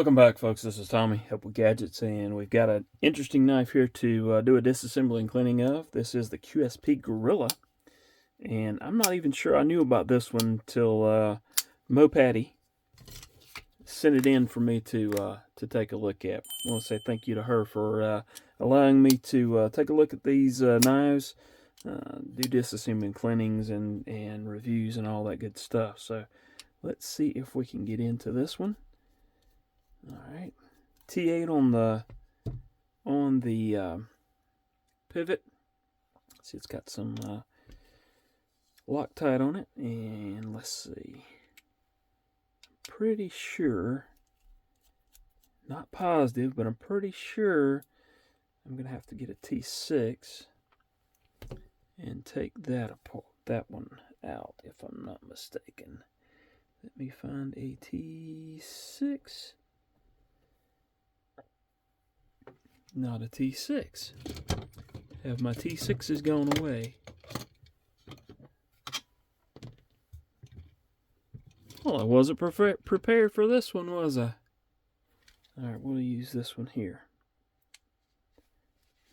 Welcome back, folks. This is Tommy, Help with Gadgets, and we've got an interesting knife here to do a disassembly and cleaning of. This is the QSP Gorilla, and I'm not even sure I knew about this one till Mo Patty sent it in for me to take a look at. I want to say thank you to her for allowing me to take a look at these knives, do disassembly and cleanings and reviews and all that good stuff. So let's see if we can get into this one. All right, T8 on the pivot. See, it's got some Loctite on it, and let's see. Pretty sure, not positive, but I'm pretty sure I'm gonna have to get a T6 and take that apart, that one out, if I'm not mistaken. Let me find a T6. Not a T6. Have my T6s gone away? Well, I wasn't prepared for this one, was I? Alright, we'll use this one here.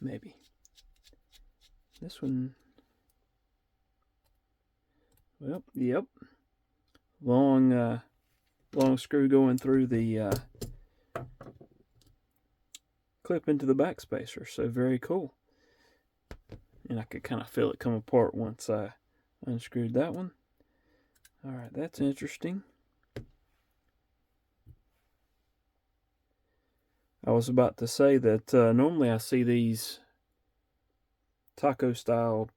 Maybe. This one. Well, yep. Long screw going through the clip into the backspacer, so very cool. And I could kind of feel it come apart once I unscrewed that one. Alright, that's interesting. I was about to say that normally I see these taco style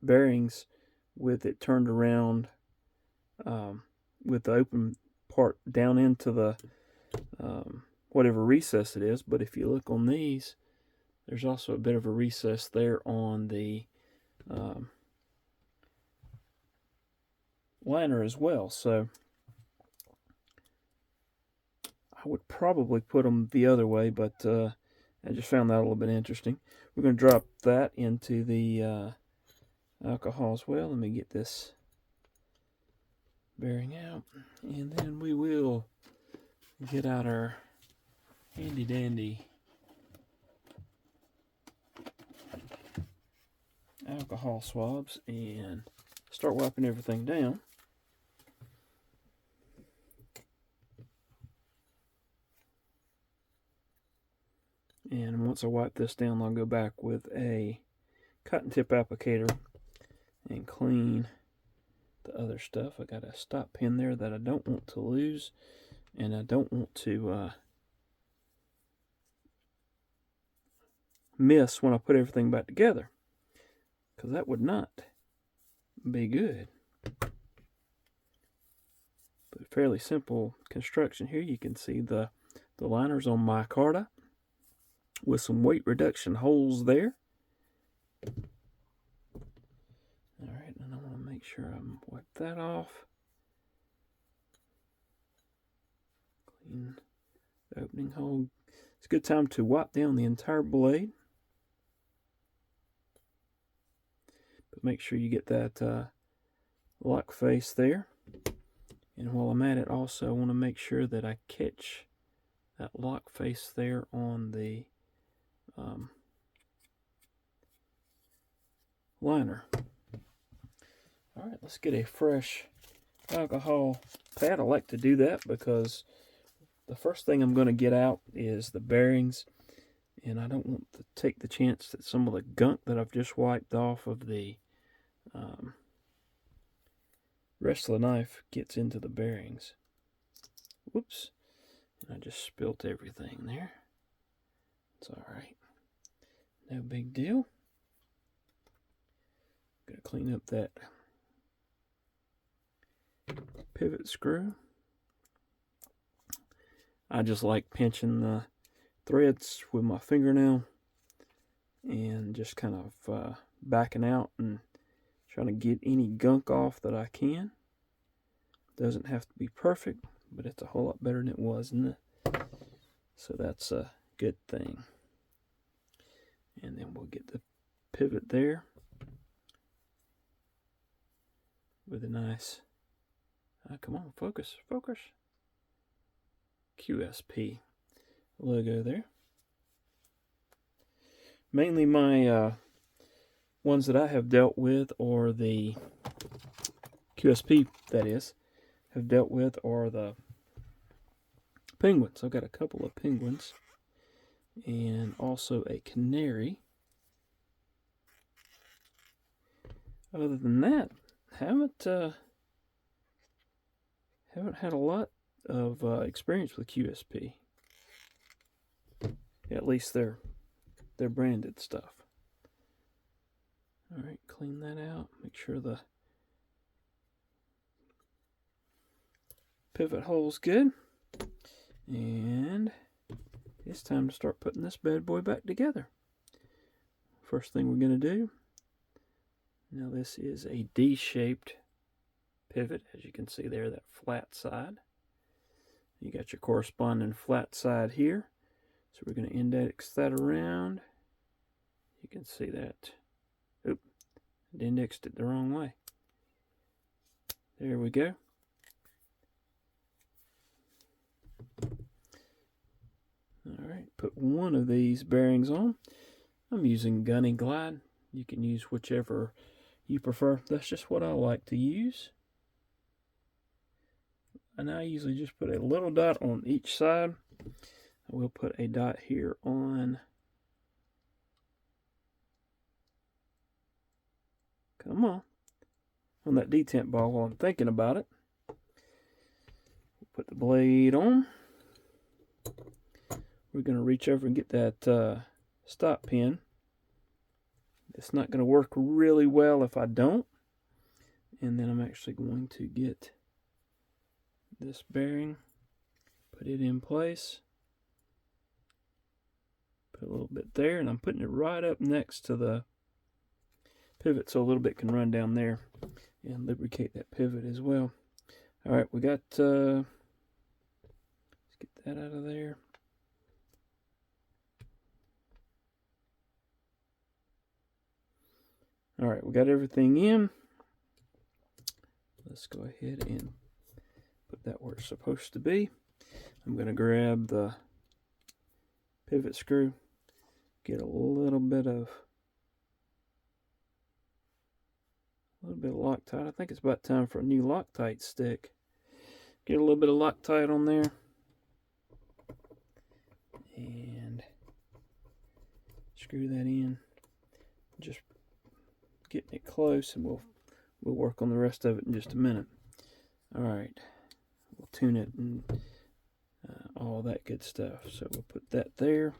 bearings with it turned around with the open part down into the whatever recess it is, but if you look on these, there's also a bit of a recess there on the liner as well. So I would probably put them the other way, but I just found that a little bit interesting. We're going to drop that into the alcohol as well. Let me get this bearing out, and then we will get out our handy dandy alcohol swabs and start wiping everything down. And once I wipe this down, I'll go back with a cotton tip applicator and clean the other stuff. I got a stop pin there that I don't want to lose, and I don't want to miss when I put everything back together, because that would not be good. But fairly simple construction here. You can see the liners on Micarta with some weight reduction holes there. Alright, and I want to make sure I wipe that off. Clean the opening hole. It's a good time to wipe down the entire blade. But make sure you get that lock face there. And while I'm at it, also I want to make sure that I catch that lock face there on the liner. Alright, let's get a fresh alcohol pad. I like to do that because the first thing I'm going to get out is the bearings, and I don't want to take the chance that some of the gunk that I've just wiped off of the rest of the knife gets into the bearings. Whoops, and I just spilt everything there. It's alright, no big deal. Gotta clean up that pivot screw. I just like pinching the threads with my fingernail and just kind of backing out and trying to get any gunk off that I can. Doesn't have to be perfect, but it's a whole lot better than it was, isn't it? So that's a good thing. And then we'll get the pivot there with a nice, come on, focus, focus. QSP logo there. Mainly my ones that I have dealt with, or the QSP, that is, have dealt with, are the penguins. I've got a couple of penguins and also a canary. Other than that, haven't had a lot of experience with QSP. At least their branded stuff. All right, clean that out. Make sure the pivot hole's good. And it's time to start putting this bad boy back together. First thing we're going to do, now this is a D-shaped pivot, as you can see there, that flat side. You got your corresponding flat side here. So we're going to index that around. You can see that. Oop, I indexed it the wrong way. There we go. Alright, put one of these bearings on. I'm using Gunny Glide. You can use whichever you prefer. That's just what I like to use. And I usually just put a little dot on each side. I will put a dot here on, come on that detent ball while I'm thinking about it. Put the blade on. We're going to reach over and get that stop pin. It's not going to work really well if I don't. And then I'm actually going to get this bearing, put it in place. Put a little bit there, and I'm putting it right up next to the pivot so a little bit can run down there and lubricate that pivot as well. Alright, we got, let's get that out of there. Alright, we got everything in. Let's go ahead and put that where it's supposed to be. I'm going to grab the pivot screw, get a little bit of Loctite. I think it's about time for a new Loctite stick. Get a little bit of Loctite on there, and screw that in. Just getting it close, and we'll work on the rest of it in just a minute. All right, we'll tune it and all that good stuff. So we'll put that there.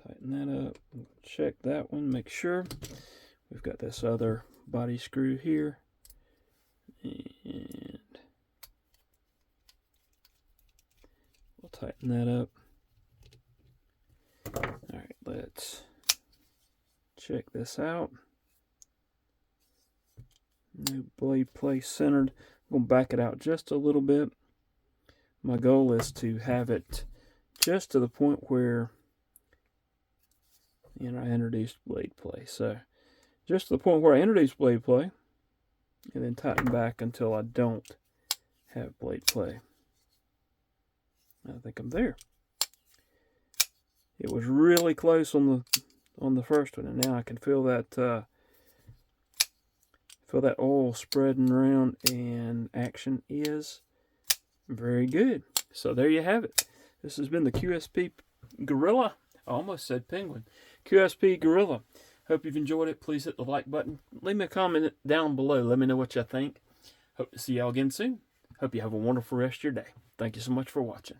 Tighten that up. Check that one. Make sure we've got this other body screw here, and we'll tighten that up. All right, let's check this out. New blade play centered. I'm going to back it out just a little bit. My goal is to have it just to the point where, I introduced blade play. So just to the point where I introduce blade play, and then tighten back until I don't have blade play. I think I'm there. It was really close on the first one, and now I can feel that oil spreading around, and action is very good. So there you have it. This has been the QSP Gorilla. I almost said penguin. QSP Gorilla. Hope you've enjoyed it. Please hit the like button. Leave me a comment down below. Let me know what you think. Hope to see y'all again soon. Hope you have a wonderful rest of your day. Thank you so much for watching.